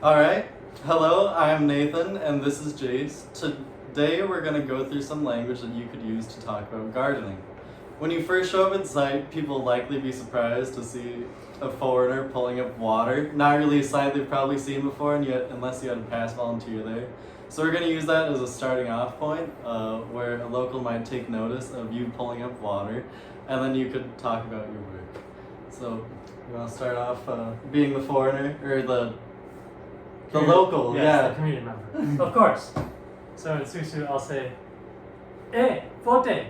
Alright, hello, I'm Nathan and this is Jace. Today we're going to go through some language that you could use to talk about gardening. When you first show up at site, people will likely be surprised to see a foreigner pulling up water. Not really a sight they've probably seen before, and yet unless you had a past volunteer there. So we're going to use that as a starting off point, where a local might take notice of you pulling up water, and then you could talk about your work. So you want to start off being the foreigner, or the local, yes, yeah. the community member. Of course. So in Susu, I'll say, Forte,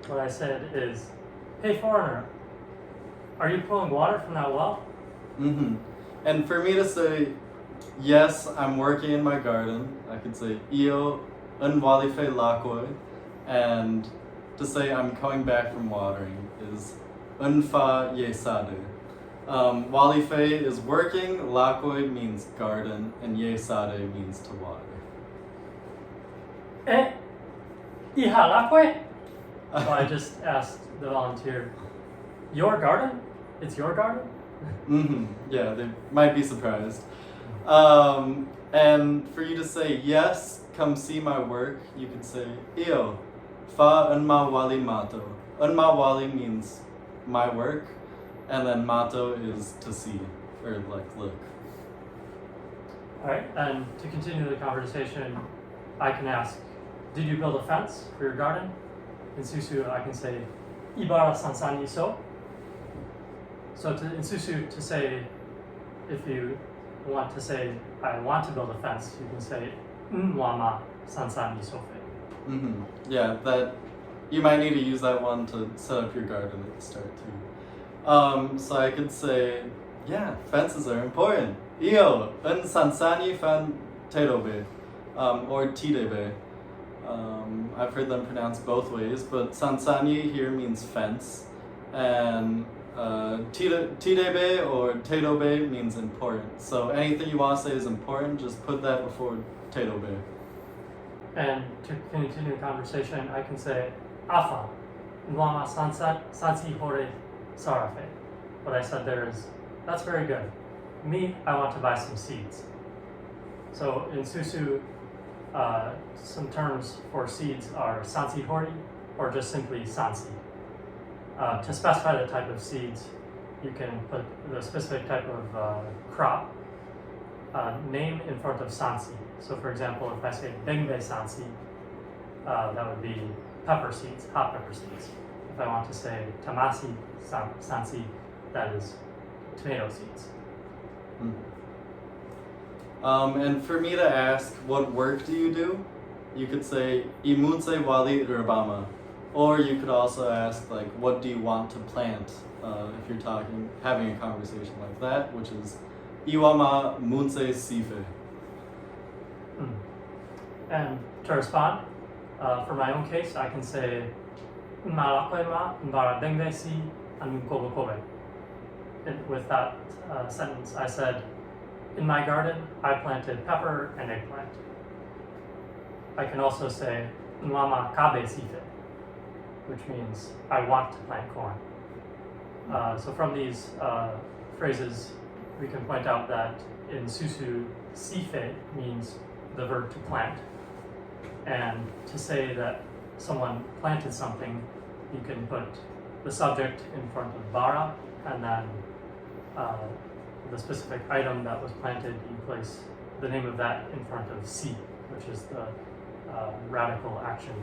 what I said is, hey foreigner, are you pulling water from that well? Mm-hmm. And for me to say, yes, I'm working in my garden, I could say, Io unwalife lakoi, and to say I'm coming back from watering is unfa yesade. Walife is working, lakoi means garden, and yesade means to water. So I just asked the volunteer, your garden? It's your garden? Mm-hmm. Yeah, they might be surprised. And for you to say, yes, come see my work, you could say, Io, fa unma wali mato. Unma wali means my work, and then mato is to see, or like look. Alright, and to continue the conversation, I can ask, did you build a fence for your garden? In Susu, I can say, Ibara sansani so. So in Susu, to say, if you want to say, I want to build a fence, you can say, Nwama sansani sofe. Mm-hmm. Yeah, that you might need to use that one to set up your garden at the start too. So I could say, yeah, fences are important. Io, un sansani fan terobe, or tidebe. I've heard them pronounced both ways, but sansani here means fence, and tidebe or terobe means important. So anything you want to say is important, just put that before terobe. And to continue the conversation, I can say, Afa, Nwama sansi hore sarafe. What I said there is, that's very good. Me, I want to buy some seeds. So in Susu, some terms for seeds are sansi hori, or just simply sansi. To specify the type of seeds, you can put the specific type of crop name in front of sansi. So for example, if I say dengbe sansi, that would be pepper seeds, hot pepper seeds. If I want to say tamasi sansi, that is tomato seeds. And for me to ask, what work do you do? You could say, imunse wali urbama. Or you could also ask, like, what do you want to plant? If you're having a conversation like that, which is, iwama munse sife. And to respond, for my own case, I can say, and with that sentence, I said, in my garden, I planted pepper and eggplant. I can also say, Nwama kabe sife, which means I want to plant corn. So from these phrases, we can point out that in Susu, sife means the verb to plant. And to say that someone planted something, you can put the subject in front of bara, and then the specific item that was planted, you place the name of that in front of si, which is the radical action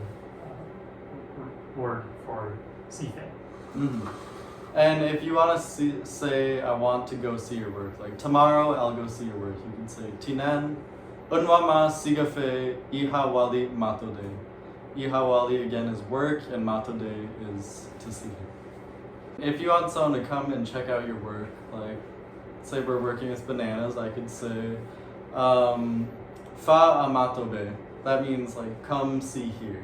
word for sife. Mm-hmm. And if you want to say, I want to go see your work, like tomorrow I'll go see your work, you can say, Tinan, unwama sigafe ihawali matode. Ihawali again is work, and matode is to see. If you want someone to come and check out your work, like, say we're working with bananas, I could say, fa amatobe. That means, like, come see here.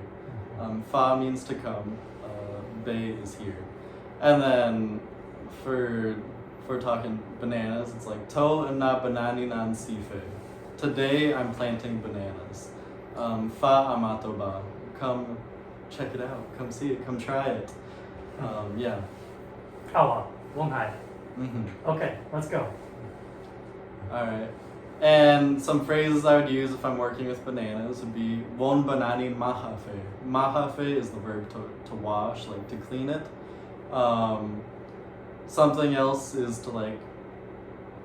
Fa means to come, be is here. And then for talking bananas, it's like, to na banani nan sife. Today I'm planting bananas. Fa amatoba. Come check it out. Come see it. Come try it. Yeah. Kawa, Wonghai. Okay, let's go. Alright. And some phrases I would use if I'm working with bananas would be won banani mahafe. Mahafe is the verb to wash, like to clean it. Something else is to like,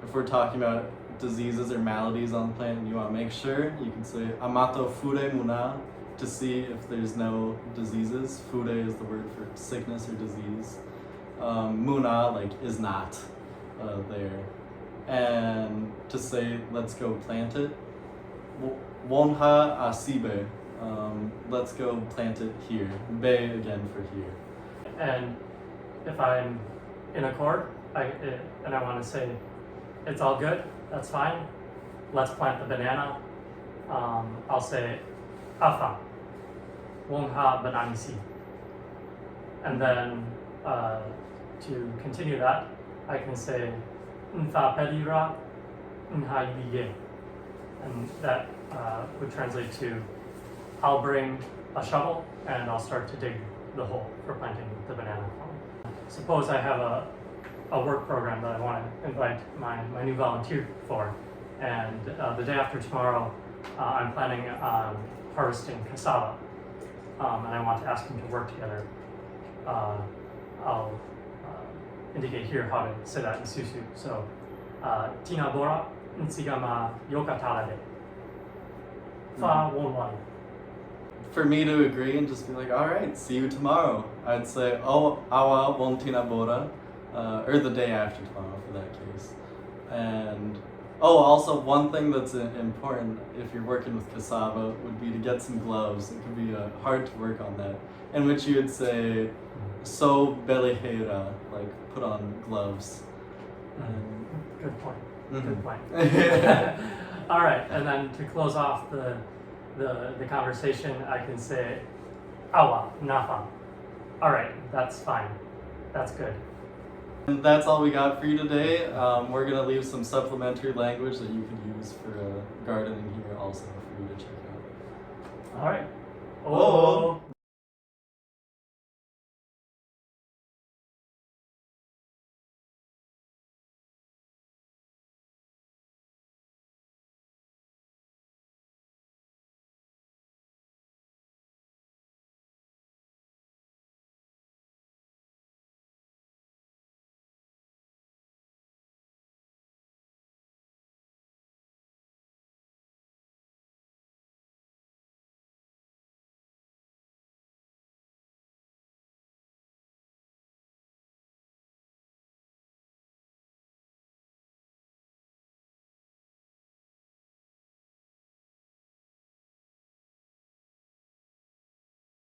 if we're talking about diseases or maladies on the plant and you want to make sure, you can say amato fure muna to see if there's no diseases. Fure is the word for sickness or disease. Muna, like, is not there. And to say, let's go plant it. Wonha asibe, let's go plant it here. Be again for here. And if I'm in accord and I want to say it's all good, that's fine. Let's plant the banana. I'll say afa, wonha bananisi. And then to continue that, I can say nfa pedira nha yige. And that would translate to I'll bring a shovel and I'll start to dig the hole for planting the banana farm. Suppose I have a work program that I want to invite my new volunteer for, and the day after tomorrow I'm planning on harvesting cassava, and I want to ask him to work together. I'll indicate here how to say that in Susu. So, Tina Bora Nsigama Yokatarade. Fa Wonwan. For me to agree and just be like, all right, see you tomorrow, I'd say, oh, awa won tina bora, or the day after tomorrow for that case. And, also one thing that's important if you're working with cassava would be to get some gloves. It could be hard to work on that. In which you would say, so belihera, like put on gloves. And, Good point. Good point. All right, and then to close off the conversation, I can say awa nafa. All right, that's fine. That's good. And that's all we got for you today. We're gonna leave some supplementary language that you could use for gardening here also for you to check out. All right. Oh.